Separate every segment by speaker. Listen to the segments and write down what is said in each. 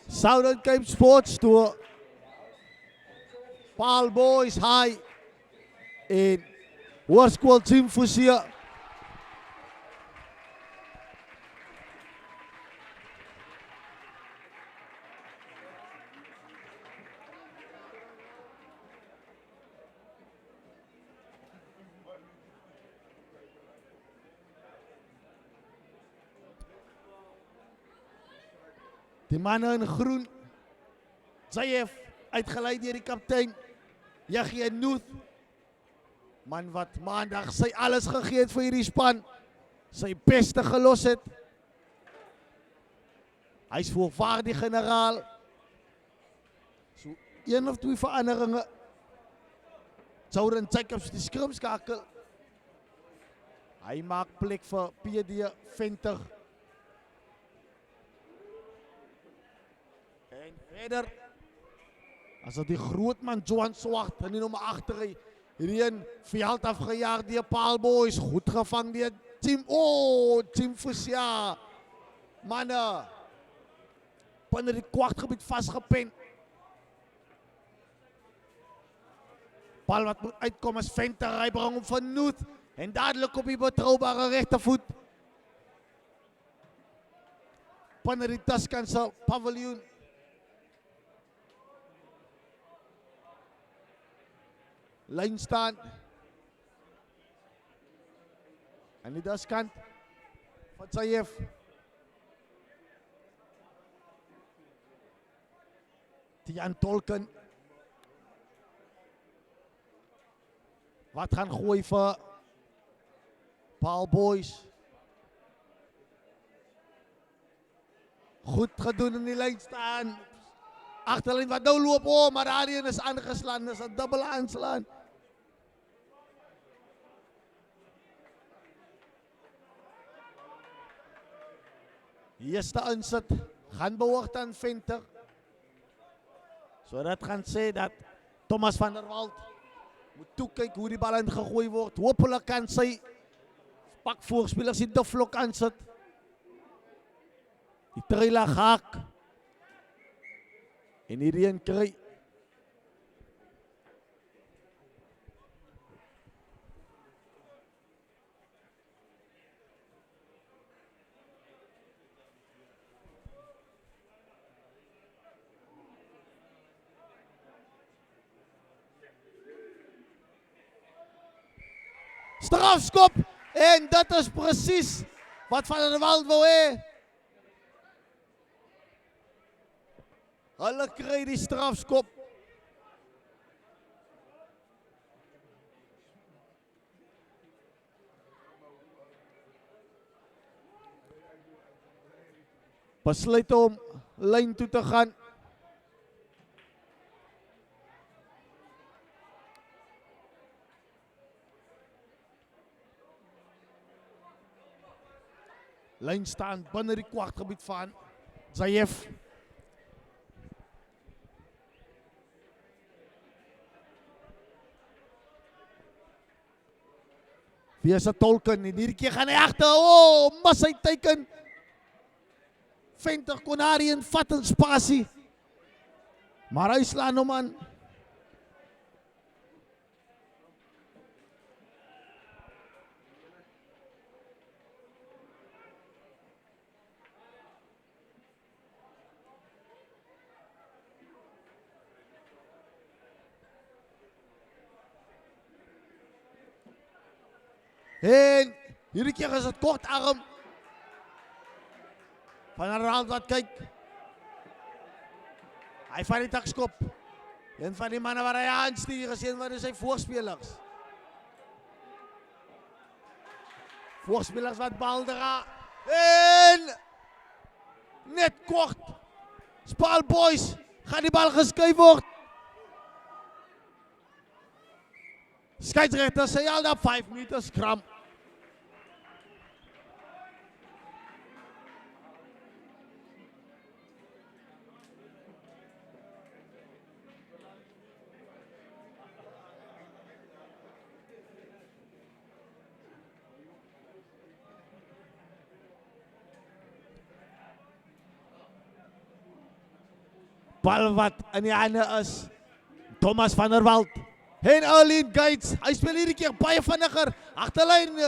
Speaker 1: Southern Cape Sports Tour. Paarl Boys High en Hoërskool Team Forsie. Die mannen in groen. Zayef uitgeleid deur die kaptein. Yahya Nuth. Man wat maandag sy alles gegee het vir hierdie span. Sy beste gelos het. Hy's voorvaardig generaal. So een of twee veranderinge. Southern Jacobs die skrimskakel. Hy maak plek vir PD Venter. En verder, as dit die groot man Johan Swart en die nommer 8 hierdie een veld afgejaag deur Paarl Boys, goed gevang deur Team Forsie. Manne, binne die kwartgebied vasgepen. Bal wat moet uitkom as Venter, hy bring hom van Nuth en dadelik op die betroubare regtervoet. Binne die Tuscanse paviljoen. Lyn staan. En die Tuskant van Zayef. Tian Tolken. Wat gaan gooi vir Paarl Boys. Goed gedoen in die lyn staan. Agterlyn wat nou loop, maar daarin is aangeslaan, is 'n dubbele aanslaan. Die eerste insit gaan behoort aan Venter. So dat gaan sê dat Thomas van der Walt moet toekyk hoe die bal ingegooi word. Hoopelik kan sy pak voorspelers die duflok aansit. Die trailer haak. En hierdie een kry. Strafskop en dit is presies wat Van der Walt wou hê. Hulle kry die strafskop. Besluit om lyn toe te gaan. Lyn staan binne die kwartgebied van Zayef. Wie is 'n Tolken? En hierdie keer gaan hy agter. Mis hy teiken. Venter kon daarin vat in spasie. Maar hy slaan hom aan. En hierdie keer is dit kort arm. Van der Walt wat kyk. Hy vat die takskop. Een van die manne wat hy aanstuur is een van sy voorspelers. Voorspelers wat bal dra. En net kort. Paarl Boys gaan die bal geskuif word. Scheidsrechter sê al dat 5 meters kram. bal wat in die hande is. Thomas van der Walt. En Arlene Gates. Hy speel hierdie keer baie vinniger. Agterlyn.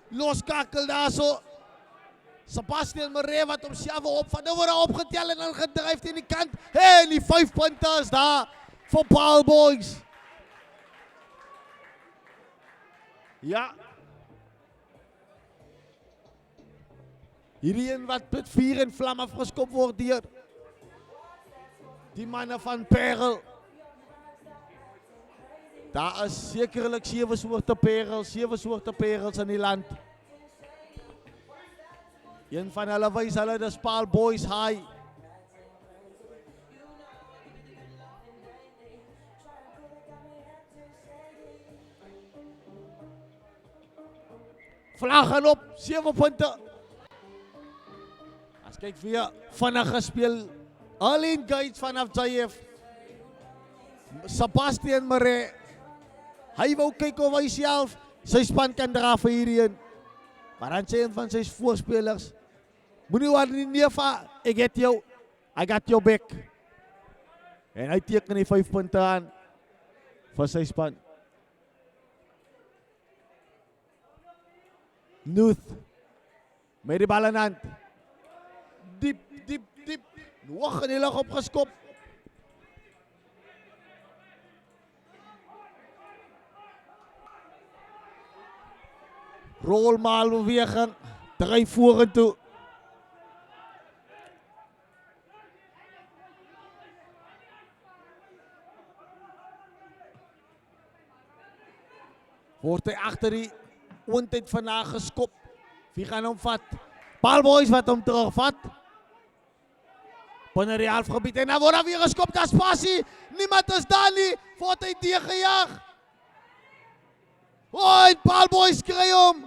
Speaker 1: Loskakel daar so. Sebastian Maree wat homself opvat. Nou word hy opgetel en dan gedryf teen die kant. En die 5 punte is daar vir Paarl Boys. Ja. Hierdie een wat met vuur en vlam afgeskop word deur die manne van Parel. Daar is sekerlik 7 soorte parels in die land. Een van hulle wys hulle dis Paarl Boys High. Vlag gaan op, 7 punte. As kyk weer vinnig gespeel. Arlene Gates vanaf JF. Sebastian Maree. Hy wou kyk of hy self sy span kan dra vir hierdie een. Maar dan sê een van sy voorspelers, moenie worry nie, Neva, ek het jou, I got your back. En hy teken die 5 punte aan vir sy span. Nuth, met die bal in hand. Diep. Hoog in die lug opgeskop. Rolmaal beweging, 3 vorentoe. Word hy agter die oondheid vandaag geskop. Wie gaan hom vat? Paarl Boys wat hom terugvat. Binne die halfgebied en dan word hy weer geskop, daar is passie. Niemand is daar nie, word hy tegengejaag. En Paarl Boys kry hom.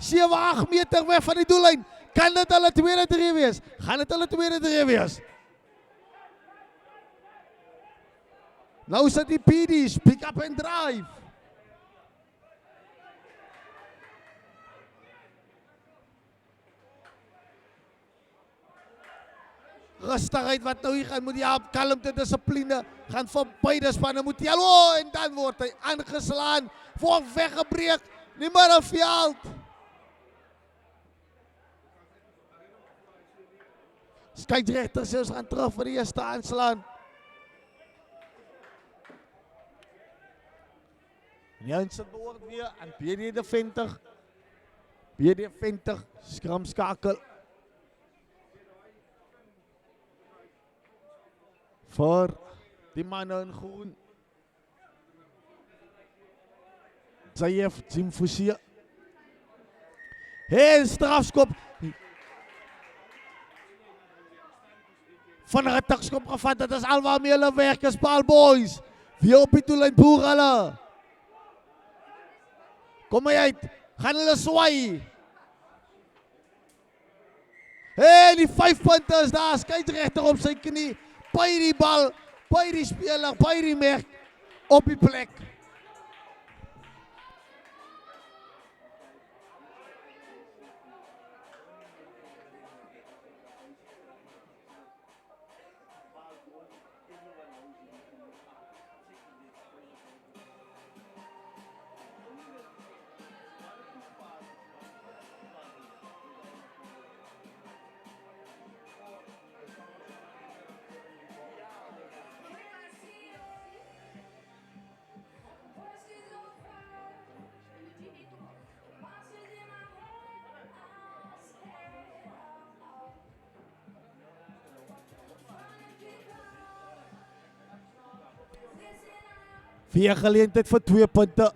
Speaker 1: 7-8 meter weg van die doellyn. Kan dit hulle tweede drie wees? Gaan dit hulle tweede drie wees? Nou sit die PD's, pick up and drive. Rustigheid wat nou hier gaan, moet jy op kalmte, discipline, gaan van beide spanne, moet jy, en dan word hy aangeslaan, word weggebreek, nie maar op veld. Skeieregters selfs gaan terug vir die eerste aanslaan. En die insit behoort weer aan BD Venter. BD Venter, skramskakel. Voor die manne in groen. Zayef, Jim Foussier. Heel strafskop. Van een takskop gevat, dat is al waarmee hulle werk is, Paarl Boys. Wie op die doellyn boer hulle. Kom maar uit, gaan hulle swaai. En die 5 punte is daar, skeieregter op sy knie. By die bal, by die speler, by die merk, op die plek. Vier geleentheid vir 2 punte.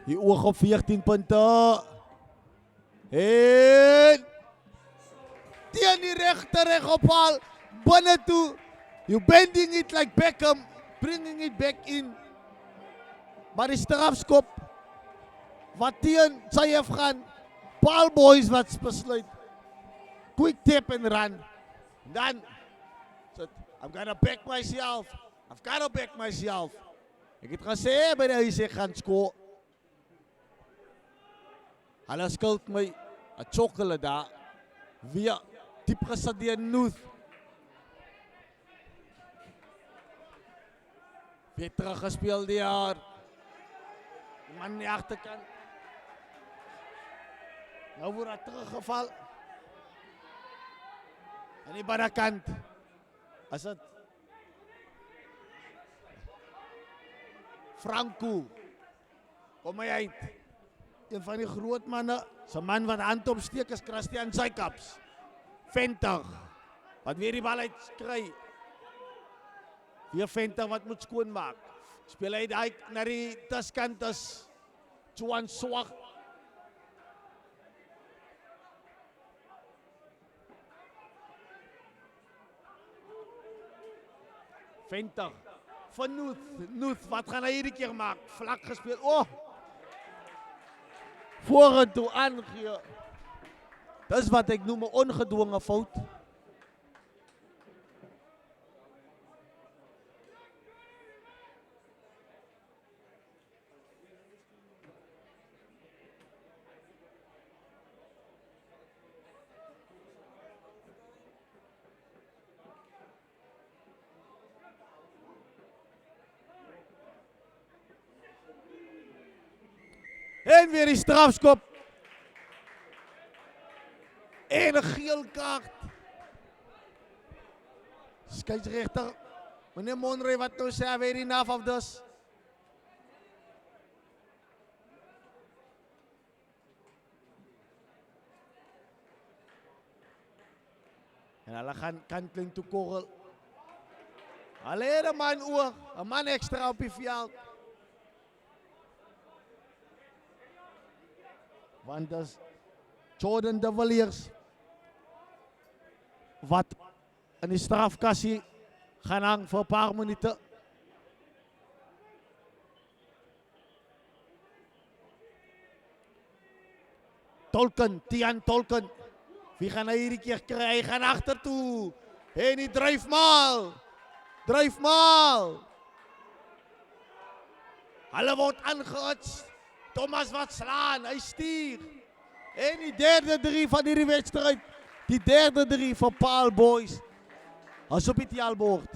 Speaker 1: Die oog op 14 punte. En teen die reg op paal. Binne toe. You bending it like Beckham. Bringing it back in. Maar die strafskop. Wat teen Zayef gaan. Paarl Boys wat besluit. Quick tap and run. Dan. I'm gonna back myself. I've got to back myself. Ek het gesê by die huis ek gaan skool. Hulle skuld my 'n chocolate daar. Weer Diep gesit deur Nuth. Weer teruggespeel deur die man aan die agterkant. Nou word hy teruggeval. Aan die binnenkant. As dit Franco. Kom hy uit. Een van die groot manne. Sy man wat hand opsteek is Christian Jacobs. Venter. Wat weer die bal uitkry. Weer Venter wat moet skoonmaak. Speel hy daai na die tuskant is Juan Swart. Venter. Van Nuth, wat gaan hy hierdie keer maak? Vlak gespeel. Oh! Vorentoe aangee. Dis wat ek noem 'n ongedwonge fout. En weer die strafskop. En 'n geel kaart. Skeieregter, meneer Monroe, wat nou sê, very enough of this. En hulle gaan kanteling toe korrel. Hulle het 'n man oor, 'n man ekstra op die veld. Want dis Jordan de Villiers wat in die strafkassie gaan hang vir 'n paar minute. Tolken, Tian Tolken. Wie gaan hy hierdie keer kry? Hy gaan agtertoe. En hy dryf maal. Dryf maal. Hulle word aangehits. Thomas wat slaan, hy stuur. En die derde 3 van hierdie wedstryd. Die derde 3 vir Paarl Boys. As op die taalbord.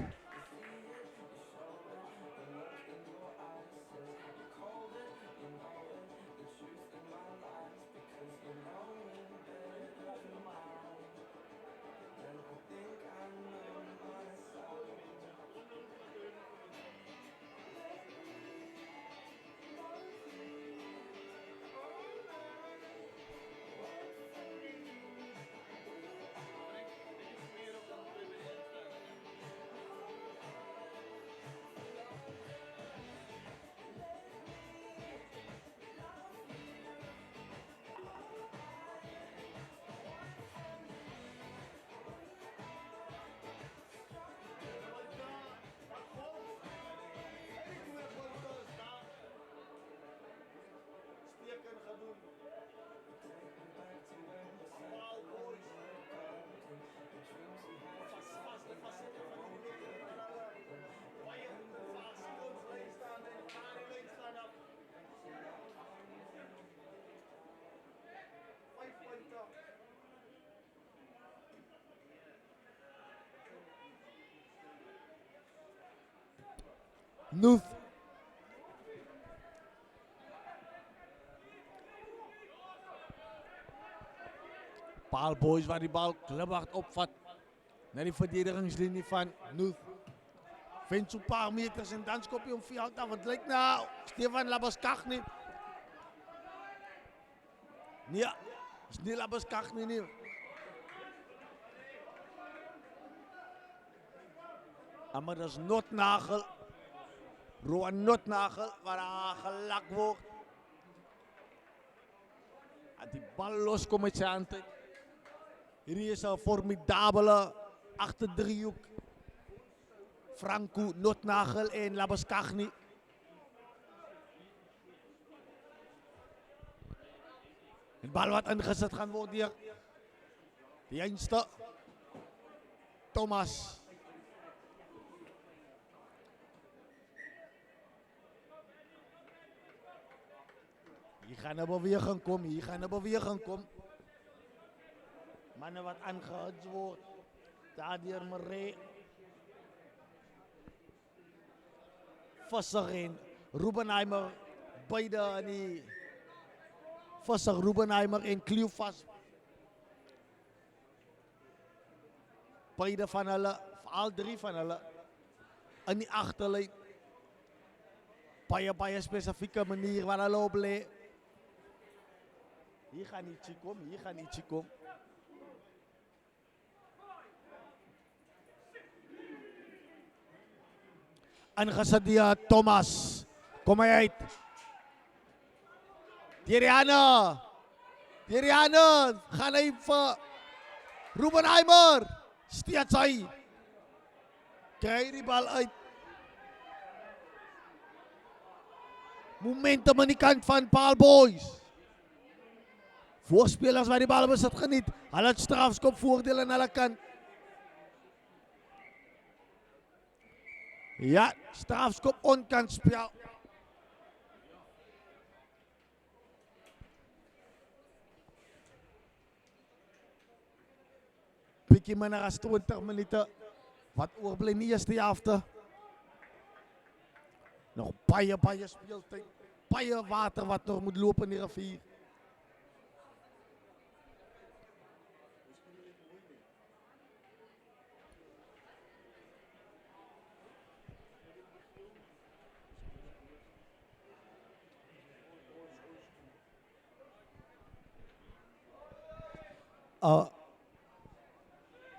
Speaker 1: Nuth. Paarl Boys waar die bal kliphard opvat. Naar die verdedigingslinie van Nuth. Vindt zo'n paar meters en dan skop je om veld af. Het lijkt nou Stefan Labuskaghni. Nee, het is niet Labuskaghni nie. Maar dat is Notnagel. Roan Notnagel, waar hij gelakt wordt. En die bal loskomt met zijn handen. Hier is een formidabele achterdriehoek. Franco, Notnagel en Labuskaghni. De bal wat ingezet gaan worden hier. De jongste. Thomas. Hier gaan 'n beweging kom, hier gaan 'n beweging kom. Manne wat aangehits word. Daardeur Maree. Visser en Rubenheimer. Beide in die Visser, Rubenheimer en Kleefas. Beide van hulle, al drie van hulle, in die agterlyn. Baie spesifieke manier waar hulle op lê. Hier gaan ietsie kom. Ingesit die Thomas. Kom hy uit. Deriane. Gaan hy vir Rubenheimer. Steeds hy. Kry die bal uit. Momentum aan die kant van Paarl Boys. Voorspelers wat die bal besit geniet. Hulle het strafskop voordeel aan hulle kant. Ja, strafskop onkant spel. Bietjie minder as 20 minute. Wat oorbly nie eerste helfte. Nog baie speeltyd. Baie water wat nog moet loop in die rivier.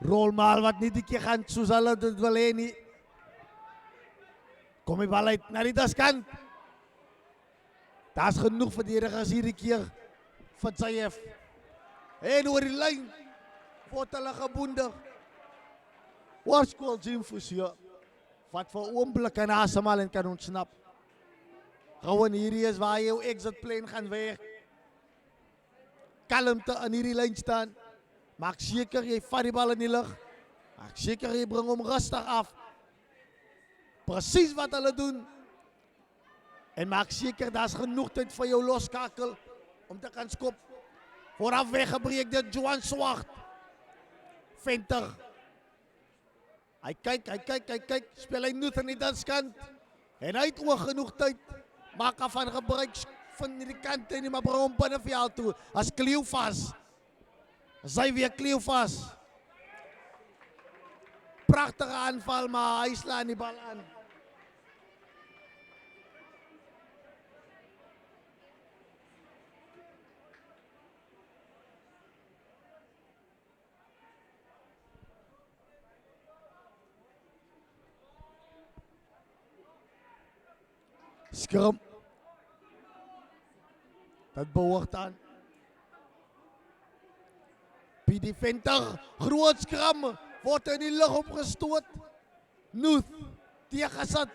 Speaker 1: Rolmaal wat nie die keer gaan soos hulle dit wil hê nie. Kom die bal uit na die daskant. Daar's genoeg verdedigers hierdie keer van Zayev. En oor die lyn word hulle gebondig. Waarskool Jim Fusia. Wat vir oomblik kan asemhaal en kan ontsnap. Gewoon hierdie is waar jou exit plan gaan weg. Kalmte aan hierdie lyn staan. Maak seker jy vat die bal in die lug. Maak seker jy bring hom rustig af. Presies wat hulle doen. En maak seker daar's genoeg tyd vir jou loskakel om te kan skop. Vooraf weggebreek dit Johan Swart. Venter. Hy kyk, speel hy Nuth aan die danskant. En hy het ook genoeg tyd. Maak af van gebruik van die kant en maar bring hom binne veld toe. As Kleefas. Sy weer Kleefas. Pragtige aanval, maar hy slaan die bal aan. Skrum. Dat behoort aan. Die Venter, groot skram, word in die lug opgestoot. Nuth, tegengesit.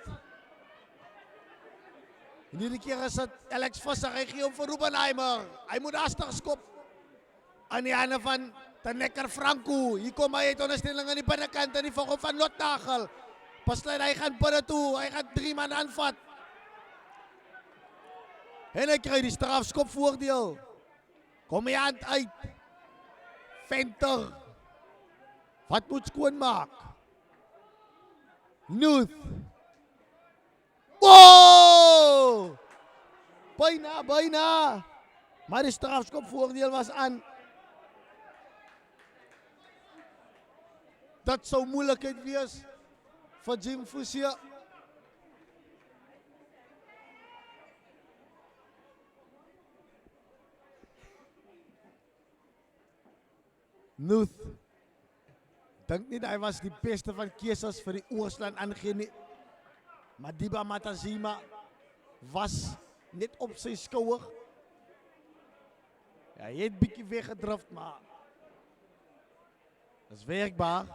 Speaker 1: En hierdie keer is het Alex Visser, hy gee hom vir Rubenheimer. Hy moet hastig skop. Aan die hande van Tanekker Franco. Hier kom hy uit onderstelling aan die binnekant en die volgende van Notnagel. Besluit hy gaan binne toe, hy gaan 3 man aanvat. En hy kry die strafskop voordeel. Kom hy hand uit. Venter. Wat moet skoonmaak? Nuth. Oh! Bijna. Maar die strafskop voordeel was aan. Dat sou moeilikheid wees vir Jim Fusia. Nuth. Dink nie hy was die beste van keuses vir die Oorsland aangee nie. Madiba Matazima was net op sy skouer. Ja, hy het bietjie weggedrift, maar is werkbaar.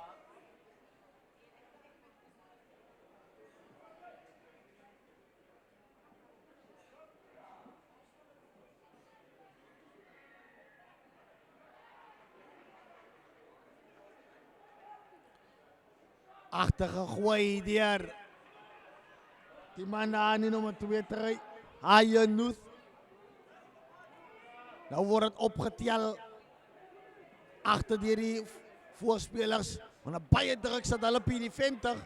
Speaker 1: Achtergegooi deur die man daar in nummer 2 terug. Haie Nuth. Nou word het opgetel. agter deur die voorspelers. Maar 'n baie druk sit hulle op die venter.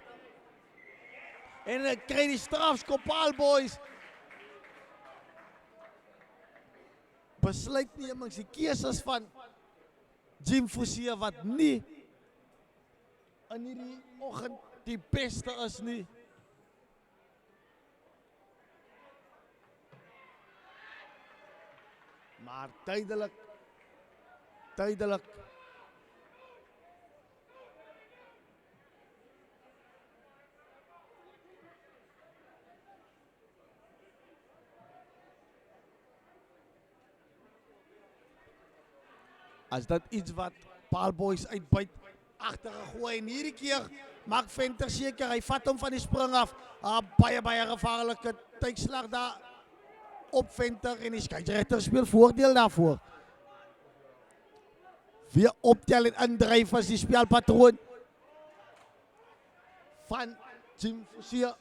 Speaker 1: En hulle kry die strafskop, Paarl Boys. Besluitnemings, die keuses van Jim Forsier wat nie in hierdie oggend die beste is nie. Maar duidelik. As dat iets wat Paarl Boys uitbuit, agtergegooi en hierdie keer maak Venter seker, hy vat hom van die spring af. Baie gevaarlike tydslag daar op Venter en die skeieregter speel voordeel daarvoor. Weer optel en indryf as die spelpatroon van Jim Forsier.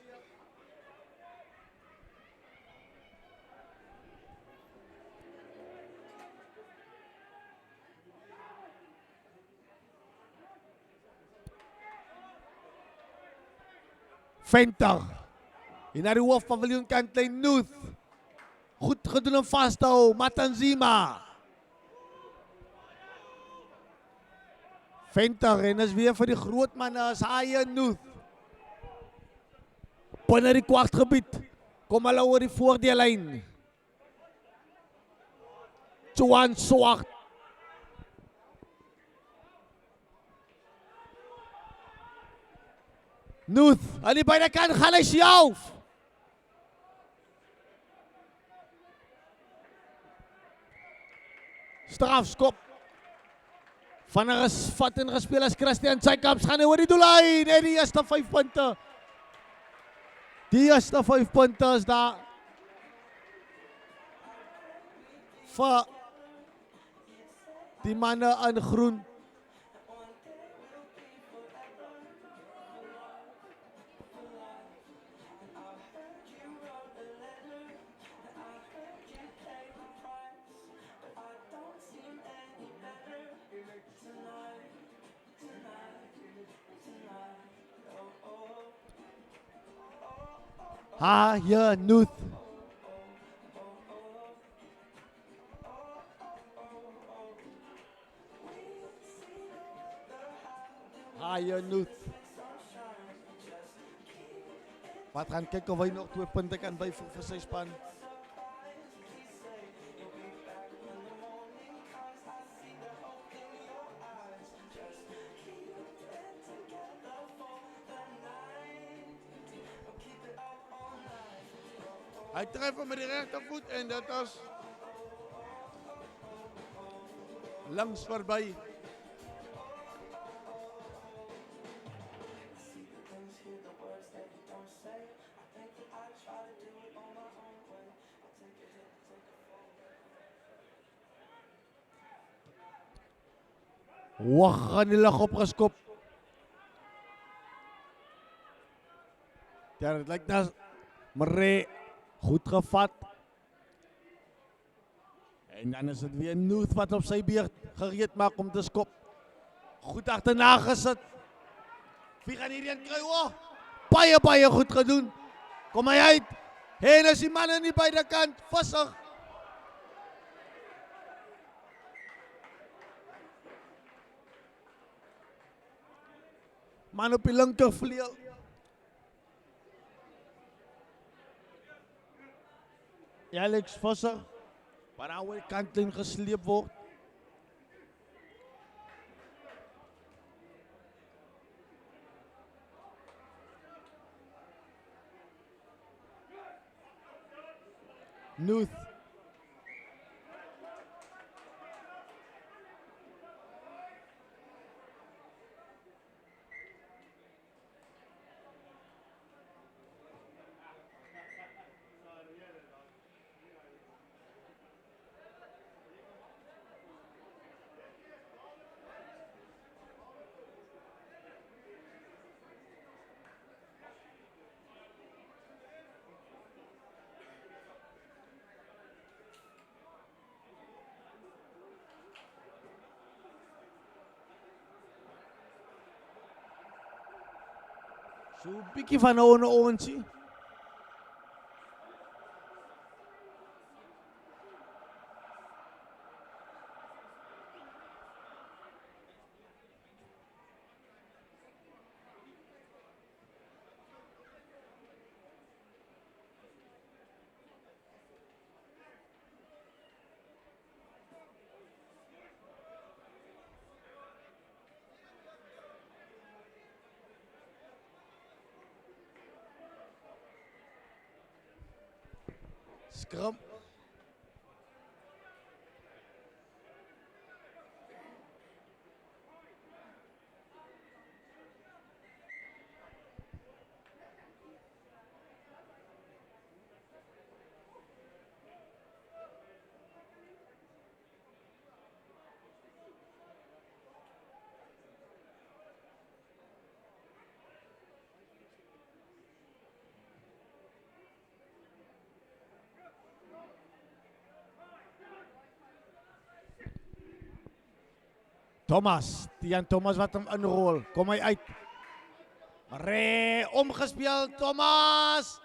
Speaker 1: Venter. En naar die hoofdpaviljoen kantlijn Nuth. Goed gedoen om vast te houden. Matanzima. Venter en is weer vir die groot man as Haie Nuth. Binne die kwartgebied. Kom hulle oor die voordeellyn. Johan Swart. Nuth, aan die beide kant gaan hy self. Strafskop. Van 'n vat en gespeel as Christian Jacobs gaan hy oor die doellyn. En die eerste 5 punte. Die eerste 5 punte is daar. Vir die manne in groen. Haie Nuth. Haie Nuth. Wat gaan kyk of hy nog 2 punte kan byvoeg vir sy span. Hy tref hom met die regtervoet en dit is langs verby. Wag, gaan die lig opgeskop. Ja, dit lyk nou Maree goed gevat. En dan is dit weer Nuth wat op sy beurt gereed maak om te skop. Goed agterna gesit. Wie gaan hierdie kry? Oh, baie goed gedoen. Kom hy uit. En is die man aan die beide kant vasig. Man op die linkervleuel. Alex Visser, waar aan die kantlyn gesleep word. Nuth. So 'n bietjie van ons. Scrum. Thomas, Tian Thomas wat hem inrol. Kom hy uit. Omgespeel Thomas.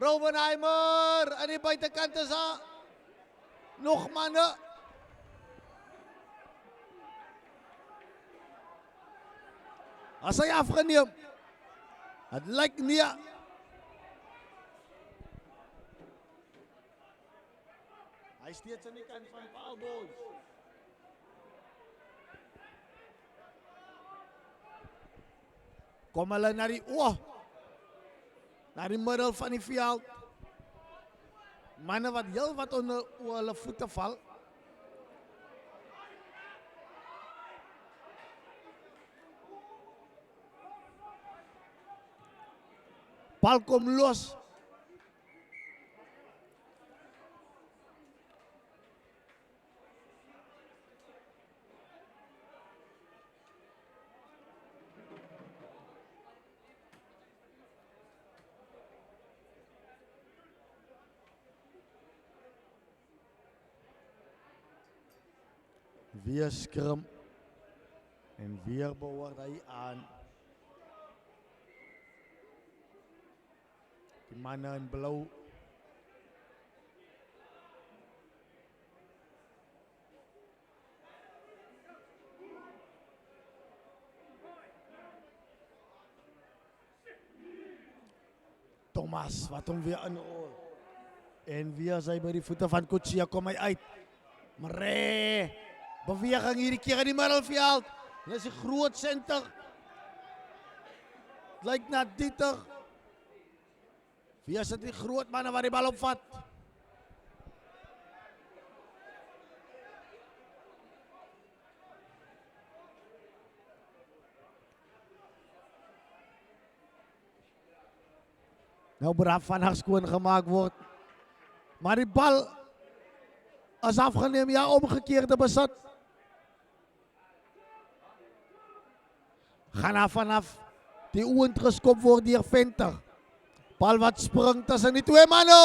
Speaker 1: Robenheimer aan die buitekant is daar. Nog manne. As hy afgeneem. Het lyk nie. Hy steeds aan die kant van Paul Boys. Kom hulle na die middel van die veld. Manne wat heel wat onder hulle voete val. Bal kom los. Weer scrum en weer behoort hy aan. Die manne in blauw. Thomas wat hom weer inrol. En weer as hy by die voete van Kutsia kom hy uit. Beweging hierdie keer in die middelveld. Dit is 'n groot senter. Lyk na Dieter. Wie is dit die groot manne wat die bal opvat? Nou braaf van skoon gemaak word. Maar die bal is afgeneem, ja, omgekeerde besit. Gaan af vanaf die oond geskop word deur Venter. Bal wat spring tussen die twee manne.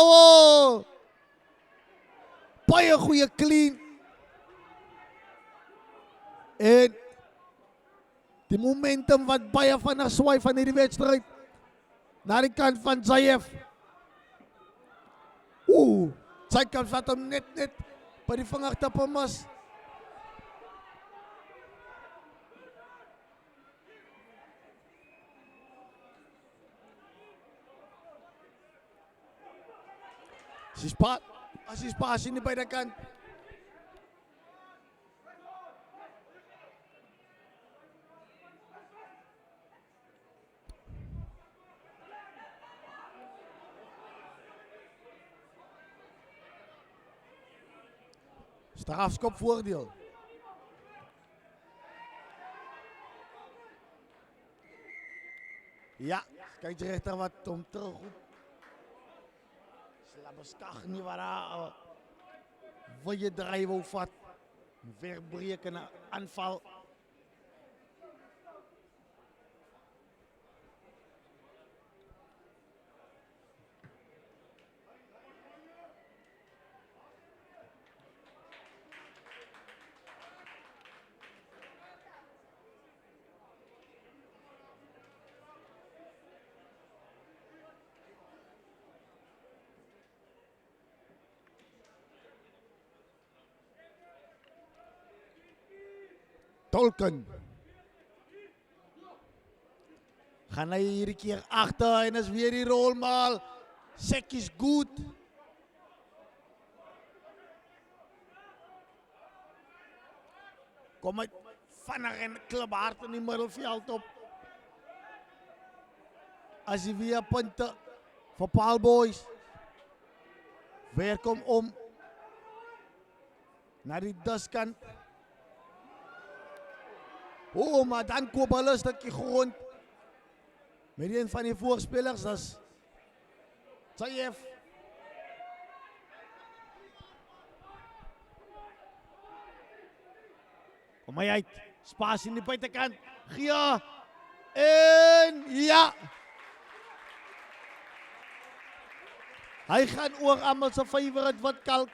Speaker 1: Baie goeie clean. En die momentum wat baie vinnig swaai van hierdie wedstryd na die kant van Zayev. Sy kan vat hom net by die vingertippe mis. As die spasie nie by die kant. Strafskop voordeel. Ja, skeieregter wat hom terugroep. Slabeskag nie wat daar wil je draai wou vat. Verbreken, 'n aanval. Tolkien. Gaan hy hierdie keer agter en is weer die rolmaal. Sek is goed. Kom uit vinnig en klip hard in die middelveld op. As hy weer punte vir Paul Boys. Weer kom om na die diskant. Maar dan koop hulle 'n stukkie grond. Met een van die voorspelers, dat is Zayef. Kom hy uit, spasie in die buitekant, Gia, en ja. Hy gaan oor almal se favorite wat kalk.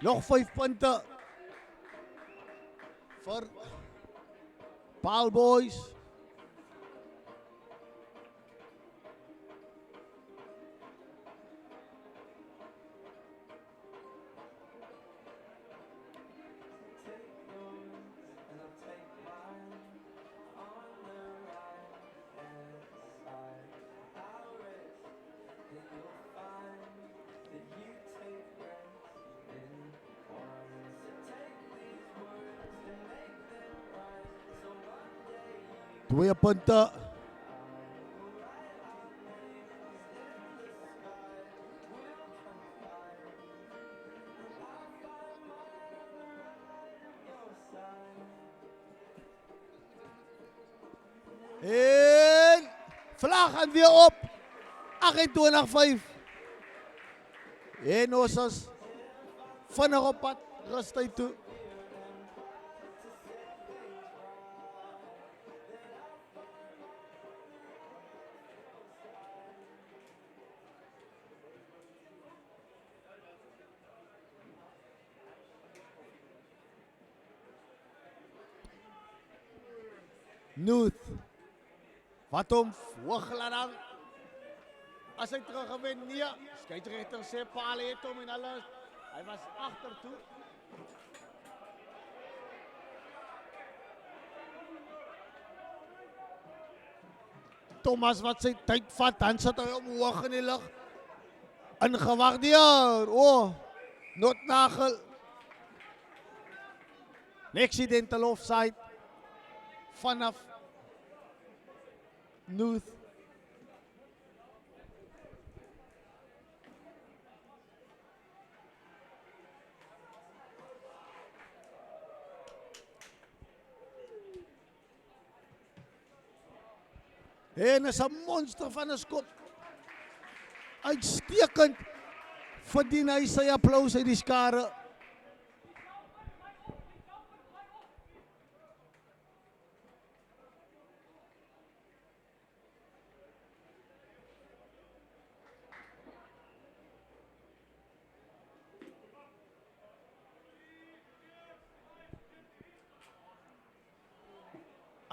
Speaker 1: Nog 5 punte vir Paul Boys. Twee punte. En vlag gaan weer op. 28-5. En ons is vinnig op pad rustyd toe. Nuth, wat hom hooglaat aan. As hy teruggewen, nee, skeieregter sê Paul het hom en alles. Hy was agter toe. Thomas wat sy tyd vat, dan sit hy omhoog in die lug. Ingewaardeer, not nagel. Accidental offside. Vanaf Nuth. En is 'n monster van 'n skop. Uitstekend verdien hy sy applous uit die skare.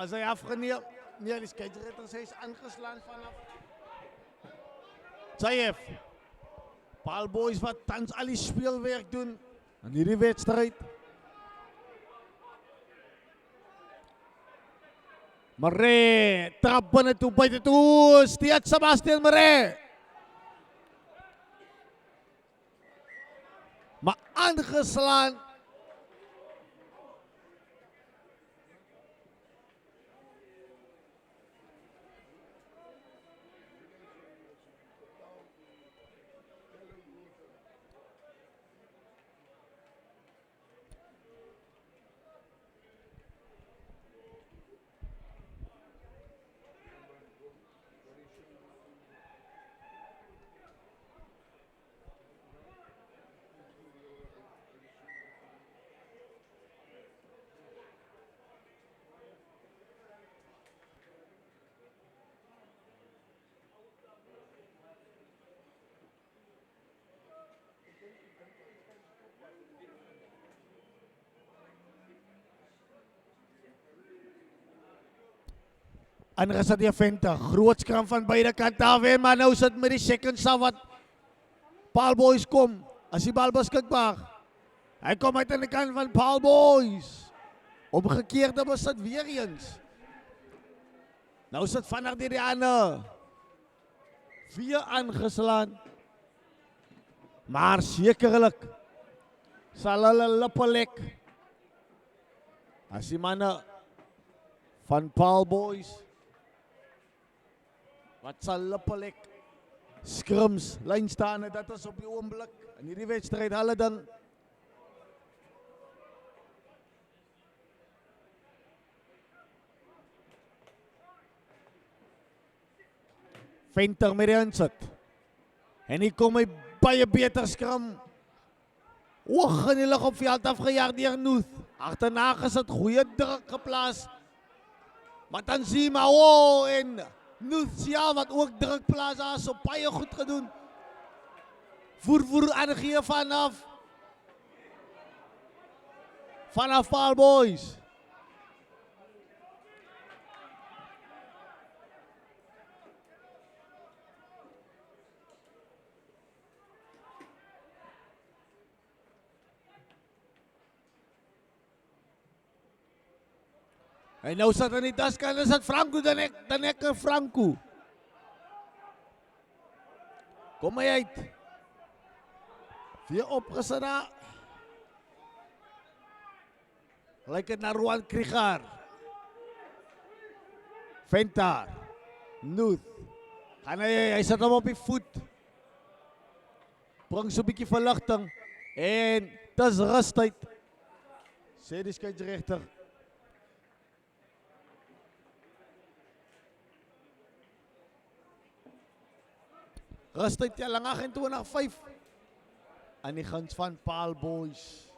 Speaker 1: As hy afgeneem, nee, die skeieregter sê hy is aangeslaan vanaf Zayef. Paul Boys wat tans al die speelwerk doen in hierdie wedstryd. Maree, trap binne toe, buite toe, steeds Sebastian Maree. Maar aangeslaan. Aangesit die vente, groot skram van beide kante af, maar nou sit met die second saw wat Paul Boys kom. As die bal beskikbaar. Hy kom uit aan die kant van Paul Boys. Omgekeerde besit weer eens. Nou sit vinnig deur die ander. 4 aangeslaan. Maar sekerlik sal hulle lippe lek. As die manne van Paul Boys wat sal lippe lek. Scrims, lyn staan, dat is op die oomblik in hierdie wedstryd hulle dan Venter met die insit. En hier kom hy baie beter skram. Oog in die lug op veld afgejaag deur Nooth. Agterna gesit, goeie druk geplaas. Matanzima, en Nooth self wat ook druk plaas, daar so baie goed gedoen. Voer aangee vanaf Paul Boys. En nou sit in die taskant, is het Franco, dan ek Franco. Kom hy uit. Weer opgesit daar. Lyk het na Roan Krieger. Venter. Nooth. Gaan hy sit hom op die voet. Bring so 'n bietjie verligting. En dis rustyd. Sê die skeieregter. Rustyd telling 28-5 aan die guns van Paul Boys.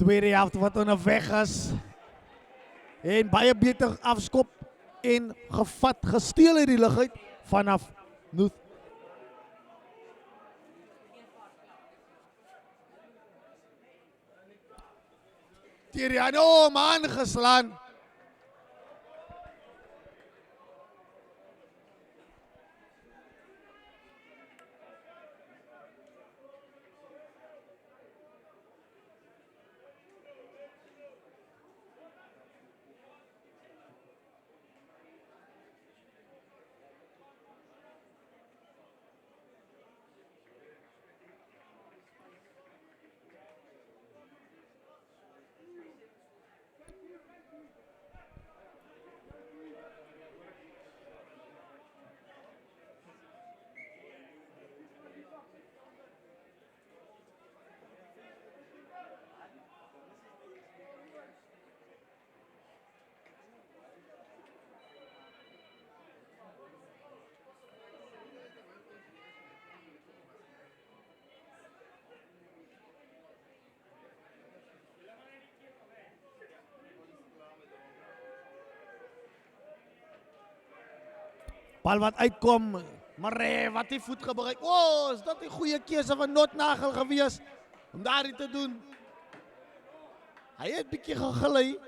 Speaker 1: Tweede helft wat onderweg is. En baie beter afskop en gevat, gesteel uit die lug uit vanaf Nuth. Tiriano, man, geslaan. Bal wat uitkom, maar wat die voet gebruik. Oh, is dat die goeie keuse van Notnagel gewees om daarin te doen. Hy het bietjie geglei.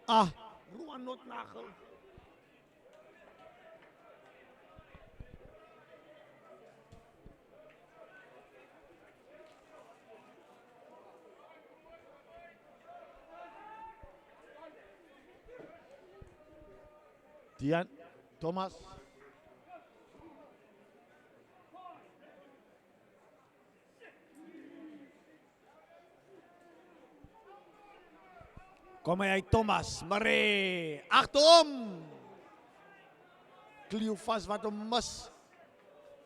Speaker 1: Roan Notnagel. Dian, Thomas. Kom hy uit Thomas, Marie, achterom. Klio vast wat hom mis.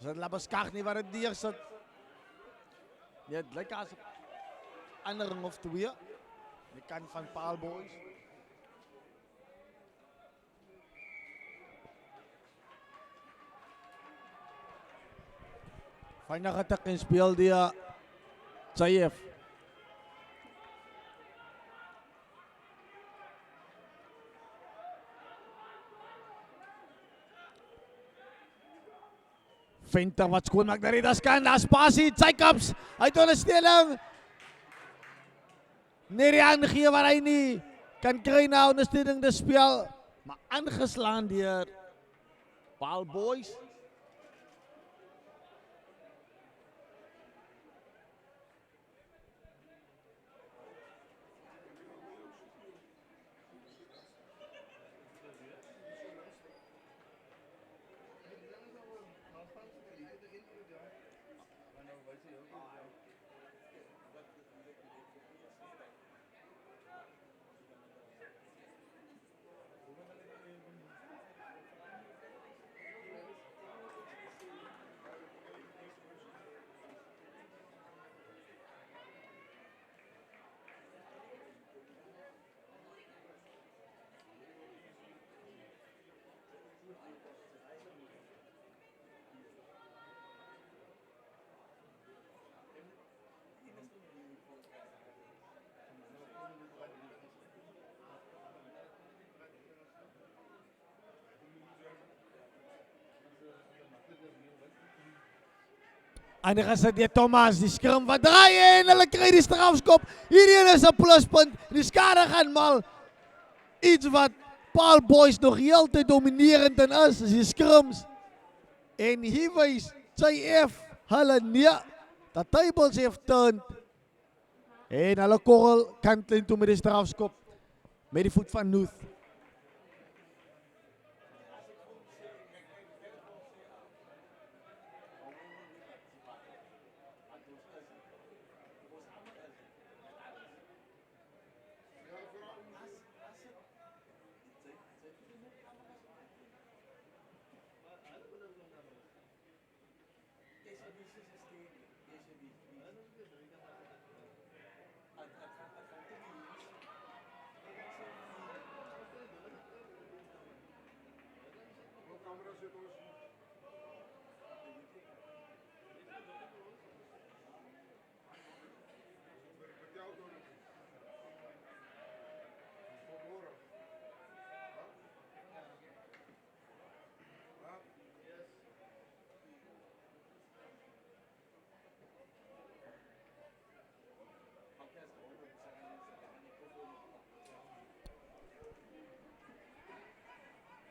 Speaker 1: Is het Labeskag nie waar het neersit. Ja, het lyk as ander ring of twee. Die kant van Paul Boys. Fijne getik en speel die Zayev. Venter wat skoon maak daar die daskan, daar spasie, Jacobs, uit ondersteuning. Nerian gee waar hy nie kan kry na ondersteuning die speel, maar aangeslaan deur Paul Boys. En dan gaan ze die Thomas, die skrum wat draai en hulle kry die strafskop. Hierdie is 'n pluspunt. Die skade gaan mal. Iets wat Paul Boys nog heeltyd dominerend in is die skrums. En hier wys JF hulle nee, the tables have turned. En hulle korrel kantlyn toe met die strafskop met die voet van Nuth.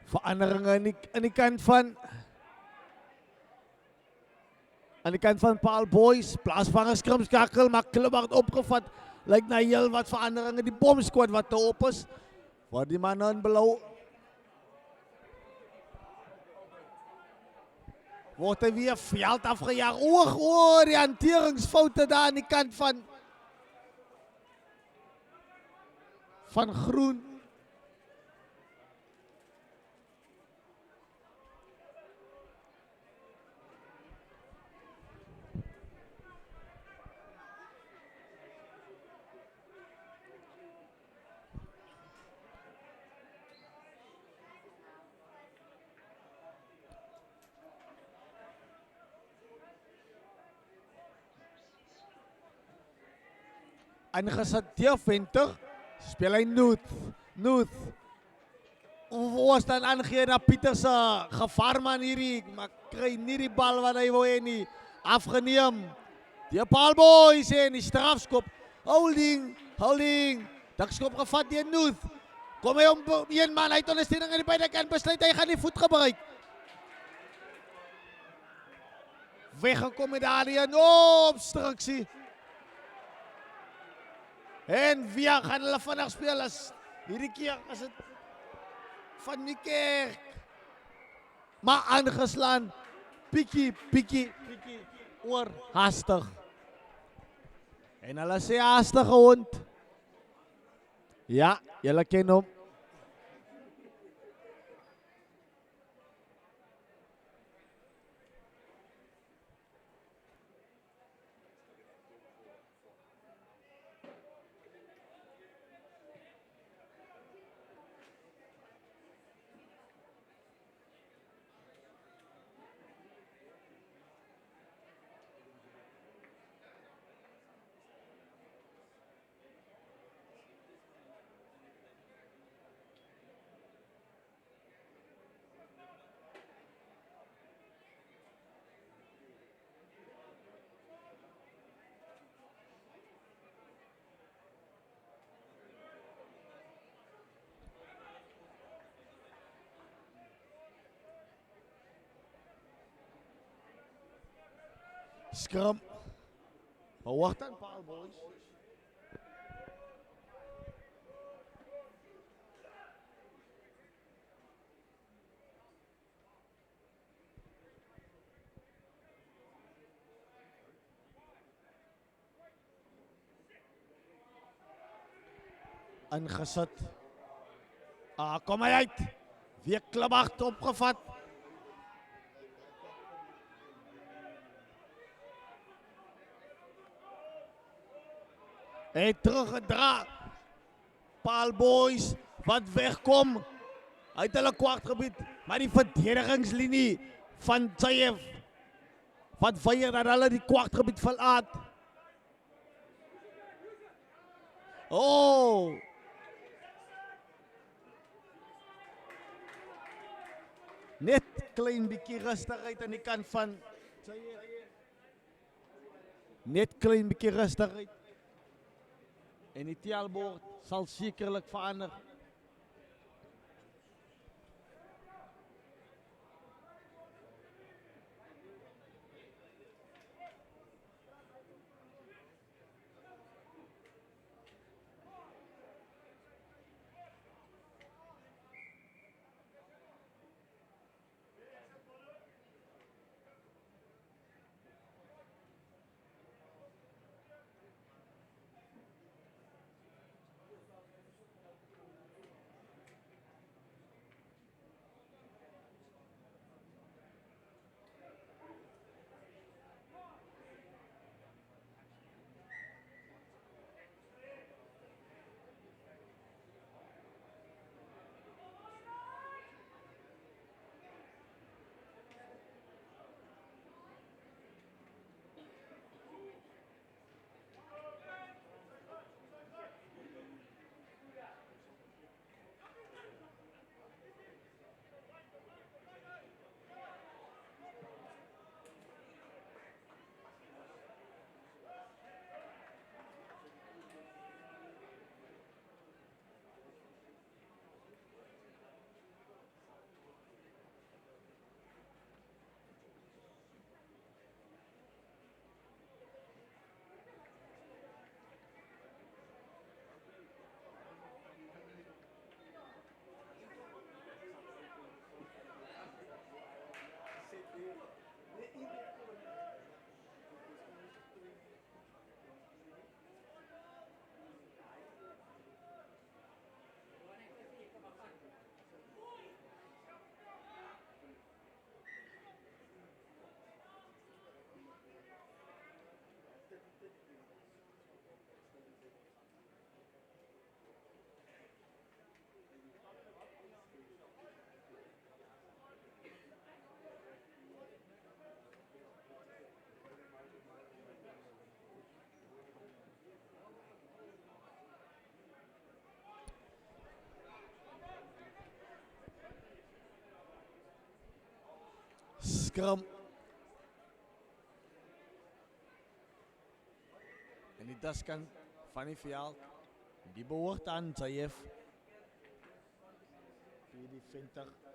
Speaker 1: Veranderingen aan die kant van Paul Boys. Plaasvanger skrimskakel, maar Klub word opgevat. Lyk na heel wat veranderingen. Die bomsquad wat te op is. Waar die man in blauw. Wordt er weer veld afgejaagd. Die hanteringsfouten daar aan die kant van Groen. Aangezet Venter, speel hij Nuth. Was dan aangegeven naar Pieterse gevaarman hier, maar krijgt niet die bal wat hij wil heen. Afgeneem. Die Paalboys en die strafskop. Holding. Dakskop gevat die Nuth. Kom hij om een man uit ondersteuning aan die beide kant besluit hij gaat die voet gebruiken. Weggekomen daar die obstructie. En wie gaan hulle vandag speel as hierdie keer is dit van die kerk. Maar aangeslaan. Pikkie oor haastig. En hulle sê haastige hond. Ja, julle ken hom. Scrum. Verwacht aan Paul Boys. Ingezet. Kom hij uit. Weer Klub opgevat. Hij teruggedraaid. Paul Boys wat wegkom uit hulle kwartgebied. Maar die verdedigingslinie van Zayev wat weier dat hulle die kwartgebied verlaat. Oh. Net klein bietjie rustigheid aan die kant van Zayev. Net klein bietjie rustigheid. En die taalbord zal zekerlijk veranderen. skrum. En die daskant van die veld. Die behoort aan Zayev. 24.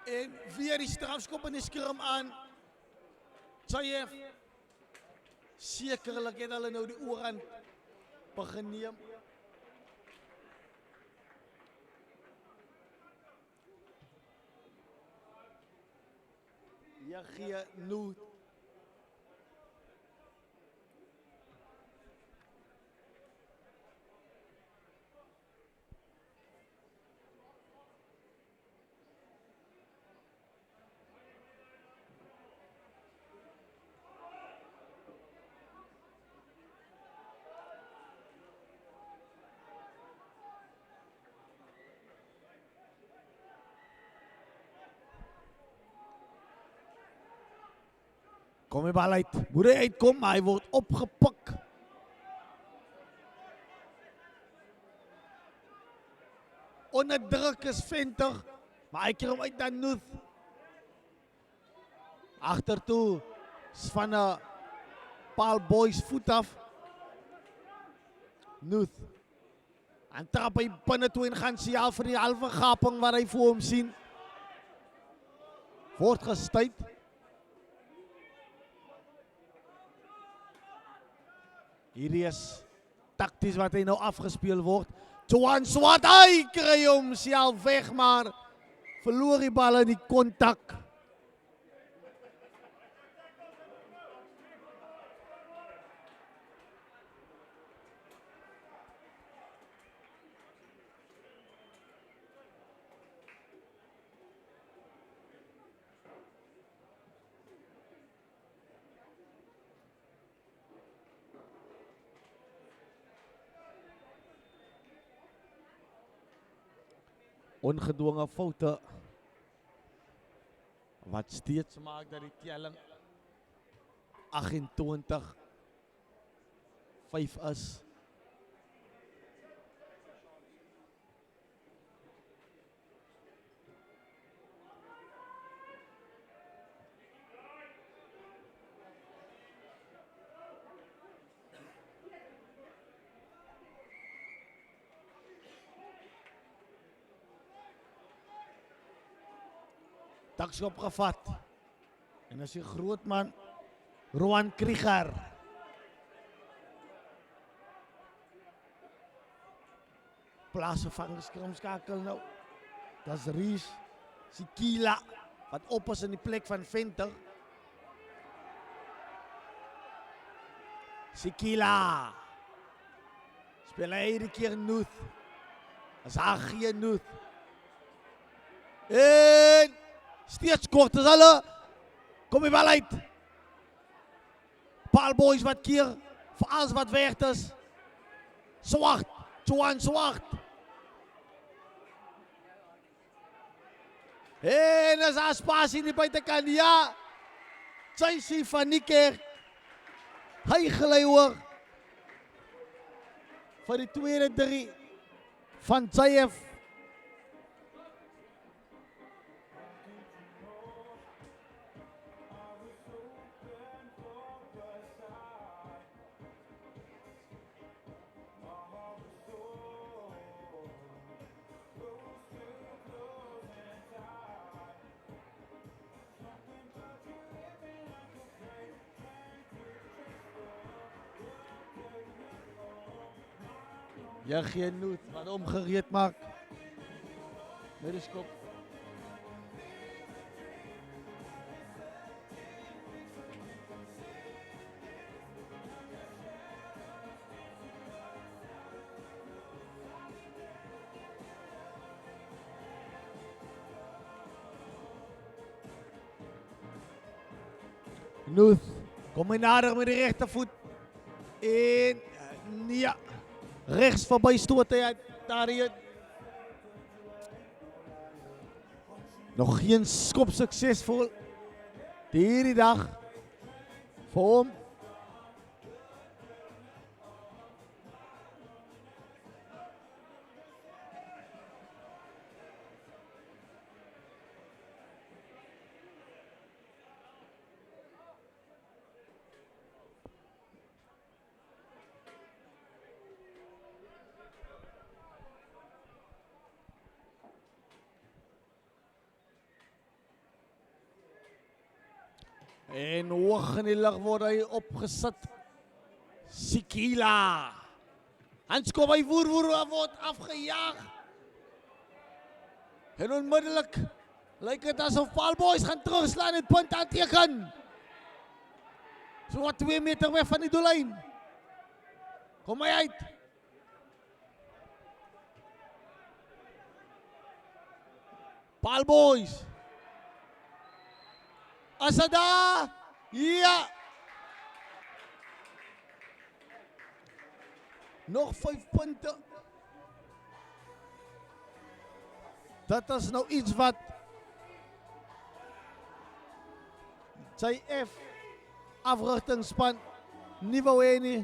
Speaker 1: En weer die strafskop in die skrum aan. Zayev. Sekerlik het hulle nou die oorhand begin neem. Ja, gee nou. Kom die bal uit. Moet hy uitkom, maar hy word opgepik. Onder druk is Venter, maar hy keer hom uit dan Nuth. Agtertoe is van 'n Paul Boys voet af. Nuth. En trap hy binne toe en gaan siaal vir die halve gaping waar hy voor hom sien. Word gestuit. Hierdie is takties wat hy nou afgespeel word. Johan Swart, hy kry hom self weg, maar verloor die bal in die kontak. Ongedwonge foute wat steeds maak dat die telling 28-5 is. Takskop gevat. En as die groot man Rowan Krieger. Plaatsen van skrumskakel nou. Dat is Ries. Sikila wat op is in die plek van Venter. Sikila. Speel hy hierdie keer Nuth. As hy geen Nuth. En steeds kort is hulle. Kom die bal uit. Paul Boys wat keer vir alles wat werd is. Swart. Johan Swart. En as daar spasie in die buitekant. Ja. JC van Niekerk. Hy gelei hoor. Vir die tweede 3 van Zayev. Ja, geen Nuth wat omgereed maak. Middenskop. Nuth, kom hy nader met die rechtervoet. En ja. Rechts voorbij stoot hij uit. Daar Nog geen skop suksesvol hierdie dag vir hom. En hoog in die lug word hy opgesit. Sikila. Handskop by Woer word afgejaag. En onmiddellik lyk dit asof Paalboys gaan terugslaan en punt aanteken. So wat 2 meter weg van die doellyn. Kom hy uit. Paalboys. Asada! Ja! Nog 5 punte. Dat is nou iets wat sy F afrigtingsspan nie wou hê nie.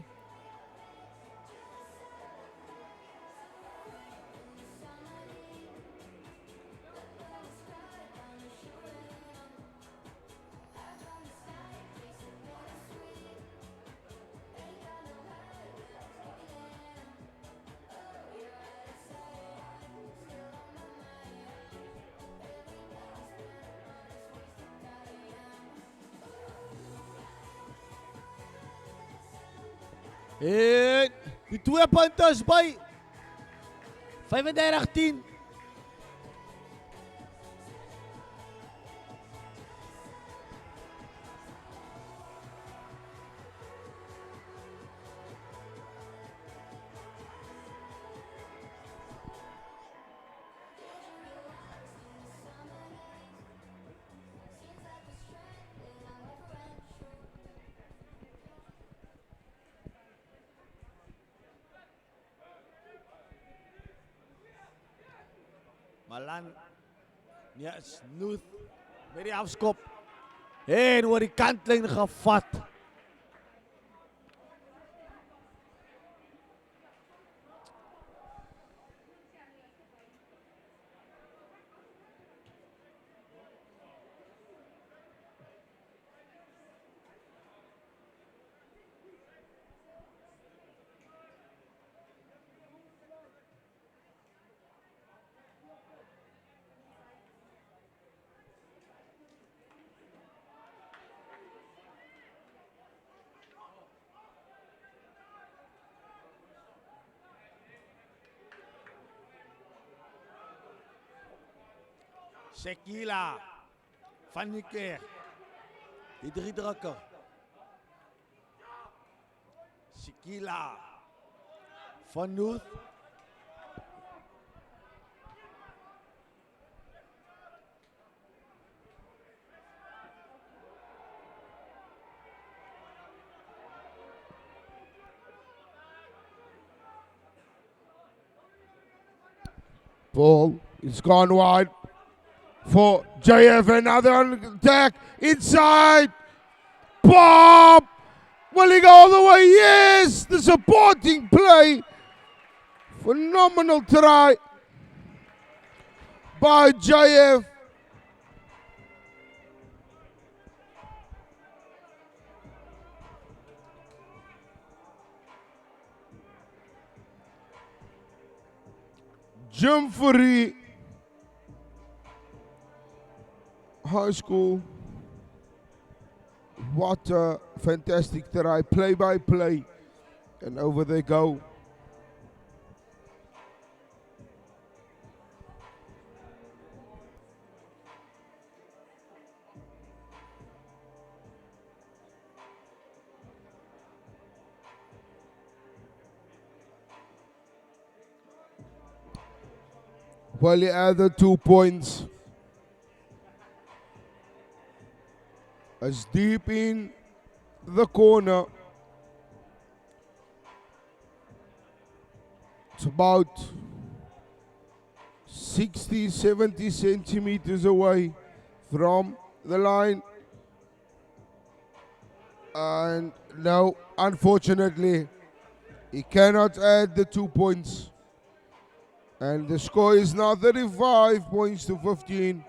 Speaker 1: En die 2 punte is by 35-10. Malan, ja, Smooth met die afskop. En oor die kantlyn gevat. Sekila van die keer. Die 3 drukker. Sekila van North.
Speaker 2: Ball is gone wide for JF. Another attack inside. Bob! Will he go all the way? Yes! The supporting play. Phenomenal try by JF. Jim Furry High School. What a fantastic try, play by play. And over they go. Well, he added 2 points. As deep in the corner. It's about 60, 70 centimeters away from the line. And no, unfortunately, he cannot add the 2 points. And the score is now 35 points to 15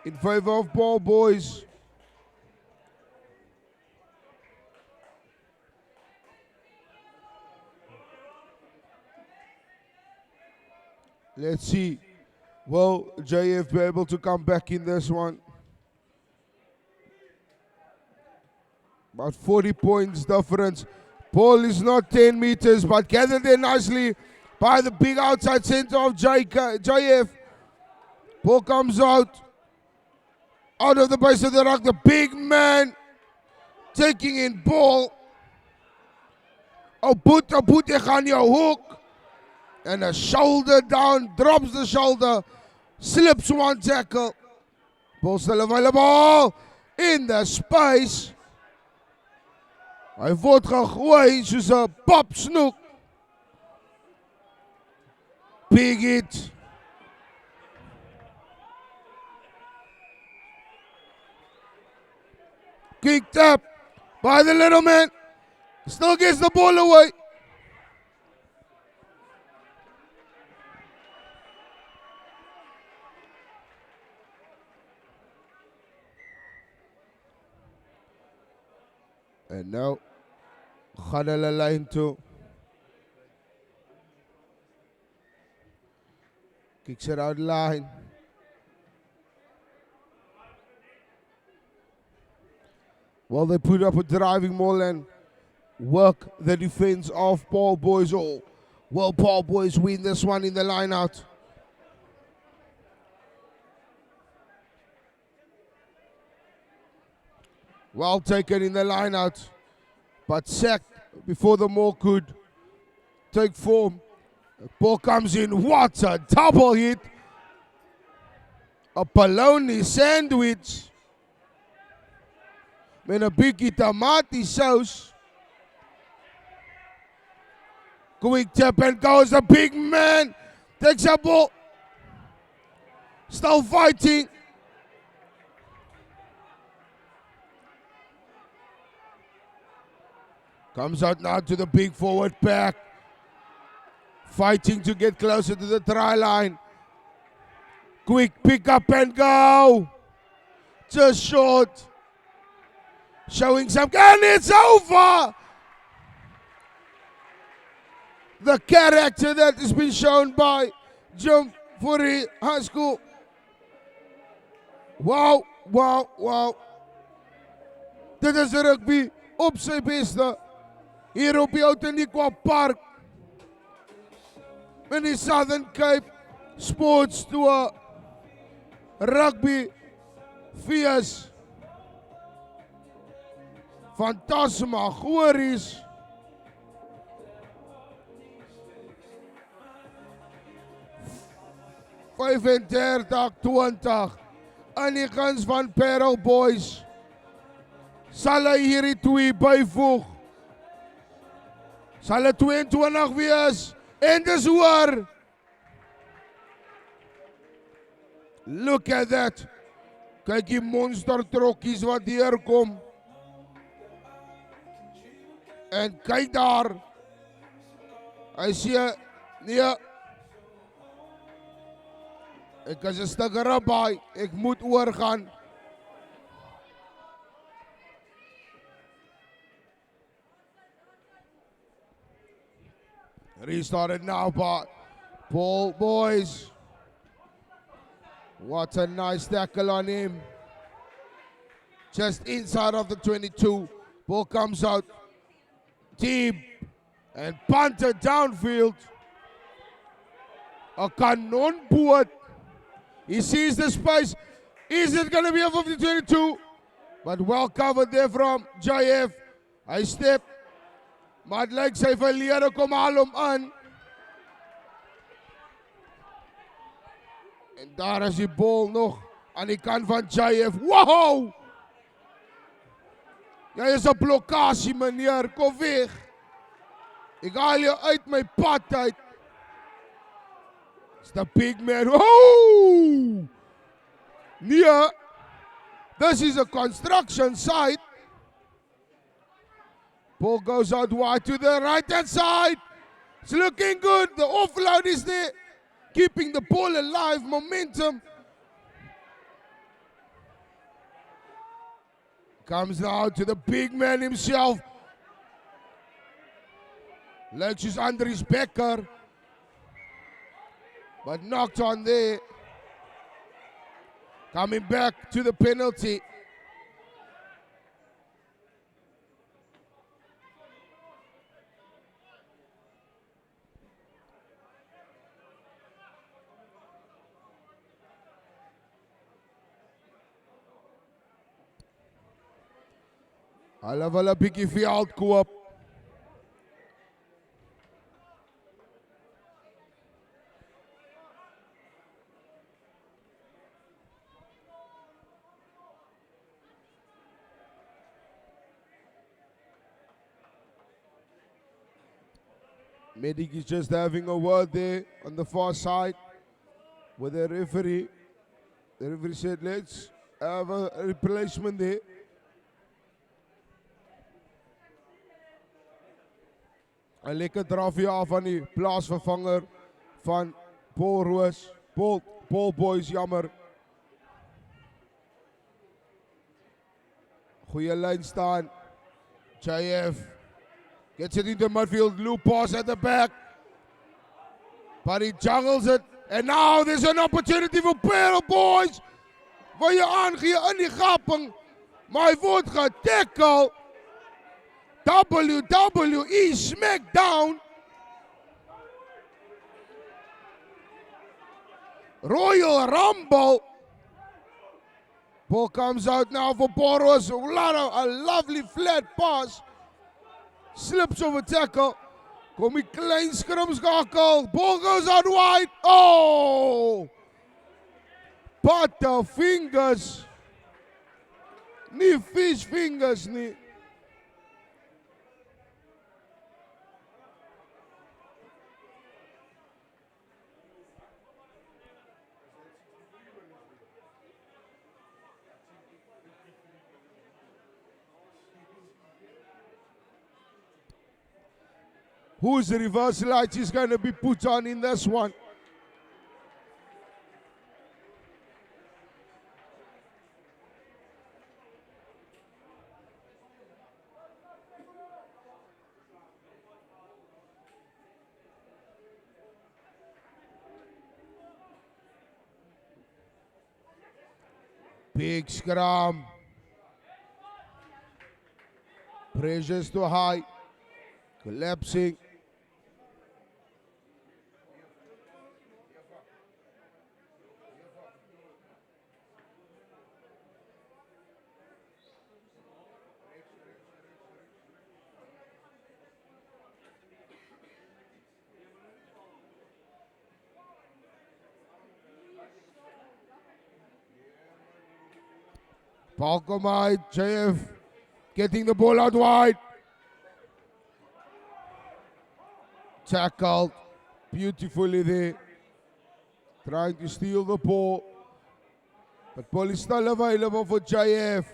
Speaker 2: in favor of Paul Boys. Let's see, will JF be able to come back in this one? About 40 points difference. Paul is not 10 meters, but gathered there nicely by the big outside center of JF. Paul comes out of the base of the rock. The big man taking in ball. Boet gaan jou hook. And a shoulder down, drops the shoulder, slips one tackle. Ball still available in the space. Hy word gegooi soos 'n pop snoek. Big hit. Kicked up by the little man. Still gets the ball away. And now, gaan hulle lyn toe. Kicks it out line. Well, they put up a driving maul and work the defense of Paul Boys. Oh, well, Paul Boys win this one in the line out. Well taken in the line out, but sacked before the maul could take form. The ball comes in. What a double hit. A bologna sandwich. Met 'n bietjie tomatie saus. Quick tap and goes the big man. Takes a ball. Still fighting. Comes out now to the big forward pack. Fighting to get closer to the try line. Quick pick up and go. Just short. Showing some, and it's over. The character that has been shown by Jomfuri High School. Wow, wow, wow. Dit is rugby op sy beste. Hier op die Outeniqua Park. In die Southern Cape Sports Tour Rugby Fees. Fantasmagories. (35-20) aan die guns van Parel Boys. Sal hy hierdie twee byvoeg? Sal het 22 wees? En dis hoor. Look at that. Kyk die monster trokkies wat hier kom. En kyk daar. Hy sê, nee. Ek is 'n stuk rabbi. Ek moet oorgaan. Restarted now by Paul Boys. What a nice tackle on him. Just inside of the 22. Ball comes out deep and punted downfield. A kanonboot. He sees the space. Is it going to be a 50-22? But well covered there from JF. Hy step. Maar het lyk sy verlede kom haal hom aan. En daar is die bal nog aan die kant van JF. Wow! Jy is 'n blokkasie, meneer. Kom weg. Ek haal jou uit my pad uit. It's the big man. Oh! Nia, this is a construction site. Ball goes out wide to the right-hand side. It's looking good. The offload is there. Keeping the ball alive. Momentum. Comes now to the big man himself. Lurches Andries Becker. But knocked on there. Coming back to the penalty. Hulle wil 'n bietjie veld koop. Medic is just having a word there on the far side with the referee. The referee said, let's have a replacement there. Een lekker drafje af van die plaasvervanger van Paul Roos. Paul Boys, jammer. Goeie lijn staan. JF. Gets it into midfield. Loop pass at the back. But he juggles it. And now there's an opportunity for Paul Boys. Waar je aangee in die gapping. Maar hy word getackle. WWE SmackDown. Royal Rumble. Ball comes out now for Boros. A lovely flat pass. Slips over tackle. Kom die klein skrimskakel. Ball goes out wide. Oh! Butterfingers. Nie fish fingers nie. Whose reverse light is going to be put on in this one? Big scrum. Pressure's too high. Collapsing. Palkomai, JF getting the ball out wide. Tackled beautifully there. Trying to steal the ball. But ball is still available for JF.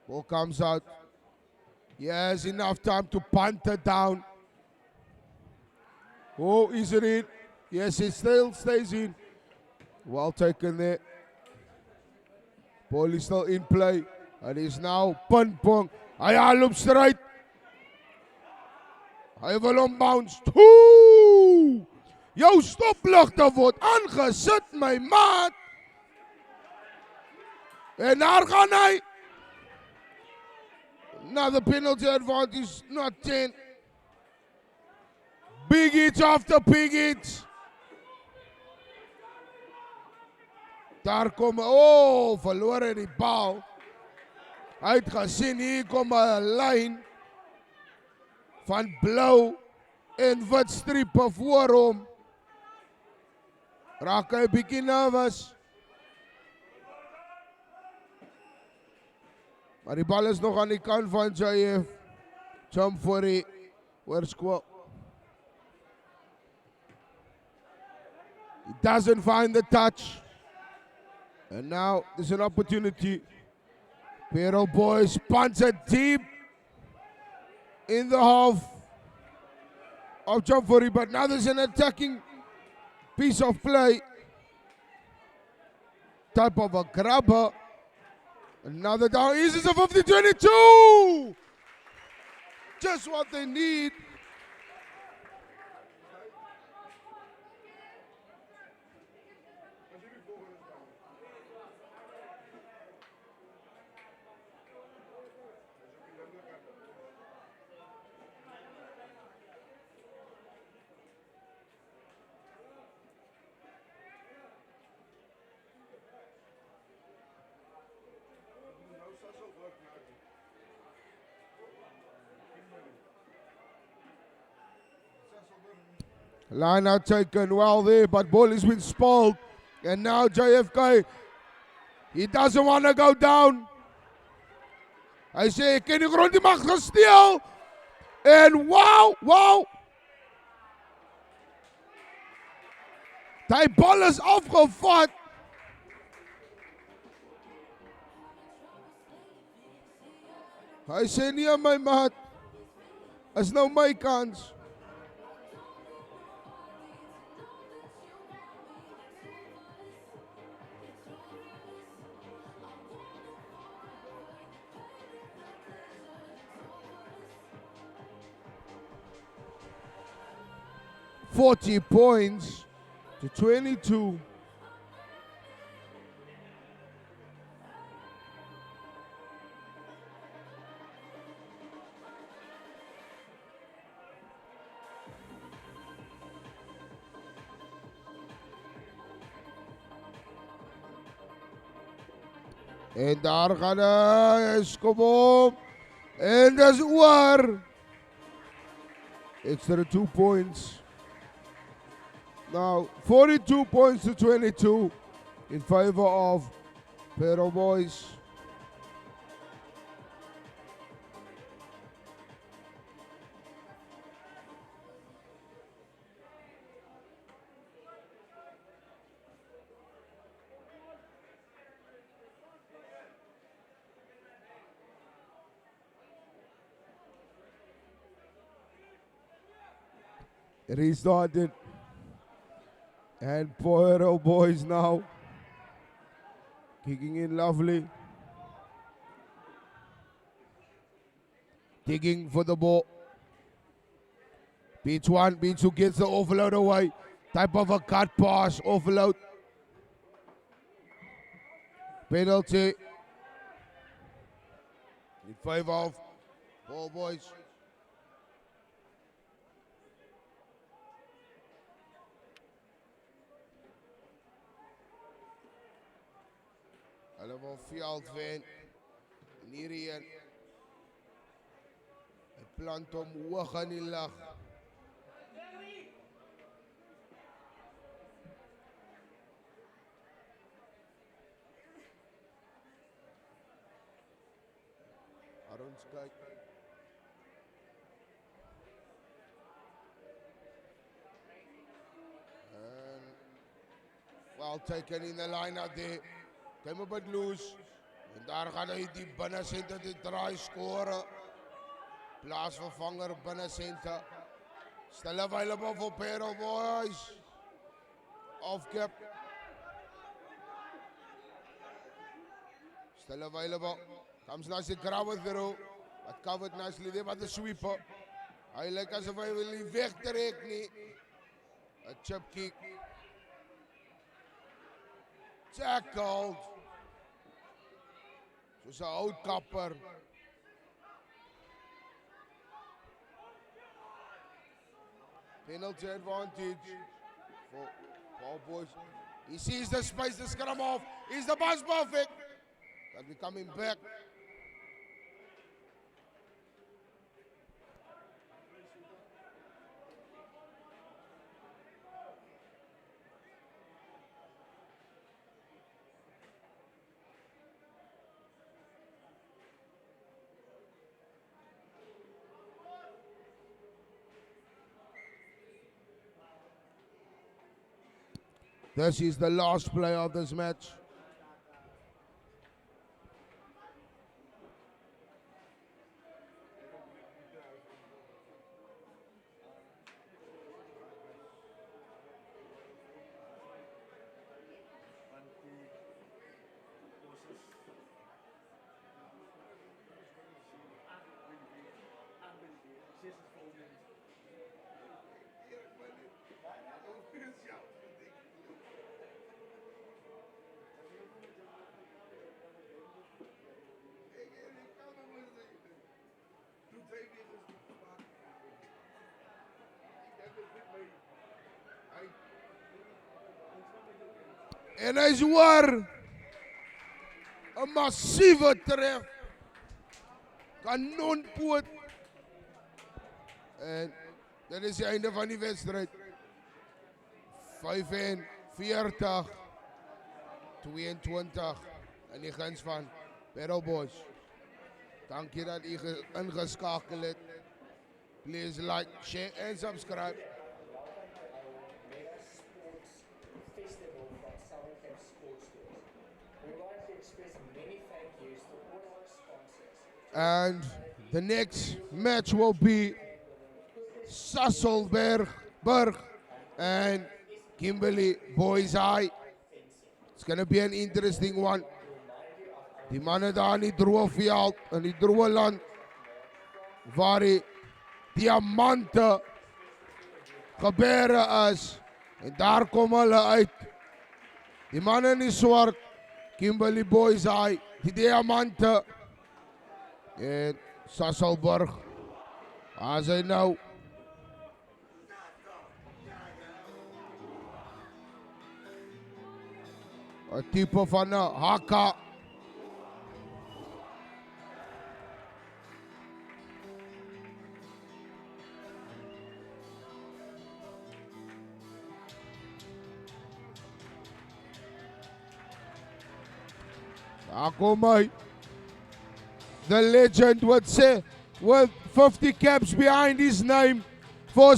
Speaker 2: Ball comes out. He has enough time to punt it down. Oh, is it in? Yes, it still stays in. Well taken there. Ball is still in play. And is now punt-pong. Hy loop straight. Hy wil ombounce. Oeh! Jou stopligte word aangesit, my maat. En daar gaan hy. Another penalty advantage, not 10. Big hits after big hits. Daar kom, oh, verloor die bal. Hy het gesien, hier kom 'n lyn van blou en wit strepe voor hom. Raak hy 'n bietjie nervous. Maar die bal is nog aan die kant van JF. Jump for it. Where's Squall? He doesn't find the touch. And now there's an opportunity. Pero Boys punts it deep in the half of Jamboree, but now there's an attacking piece of play. Type of a grabber. Another down. Eases a 50-22. Just what they need. Line out taken well there, but ball has been spoiled. And now JFK, he doesn't want to go down. Hy sê, ek ken die grond, die mag gesteel. En wow. Die bal is afgevat. Hy sê, nee my maat, is nou my kans. $40 points to 22. En daar gaan hy, kom op. En dis oor. Extra 2 points. Now, 42 points to 22 in favor of Pero Boys. Restarted. And Pero Boys now kicking in lovely. Digging for the ball. Beats one, beats two gets the overload away. Type of a cut pass, overload. Penalty in favor of Paul Boys. Hulle wil veld wen. En hierheen. Hy plant hom hoog in die lug. Ons kyk. And well taken in the line out there. Came up at loose. En daar gaan hy die binnensenter die draai score. Plaasvervanger binnensenter. Still available for Pero Boys. Off cap. Still available. Comes nicely grabber through. But covered nicely there by the sweeper. Hy lyk asof hy wil nie wegtrek nie. A chip kick. Tackled. Soos 'n houtkapper. Penalty advantage for Paul Boys. He sees the space, the scrum off. Is the pass perfect? Can be coming back. This is the last play of this match. En hij is waar. Een massieve tref. Kanonpoot. En dat is het einde van die wedstrijd. 45, 22. En die guns van Battle Boys. Dank je dat je ingeschakeld hebt. Please like, share en subscribe. And the next match will be Sasolburg and Kimberley Boys High. It's going to be an interesting one. Die mannen daar in die droge veld, in die droge land, waar die diamante gebeuren is. En daar komen hulle uit. Die mannen in die zwart, Kimberley Boys High, die diamante. En Sasolburg, waar is hy nou? Een type van een hakka. Daar kom hy. The legend would say, with 50 caps behind his name for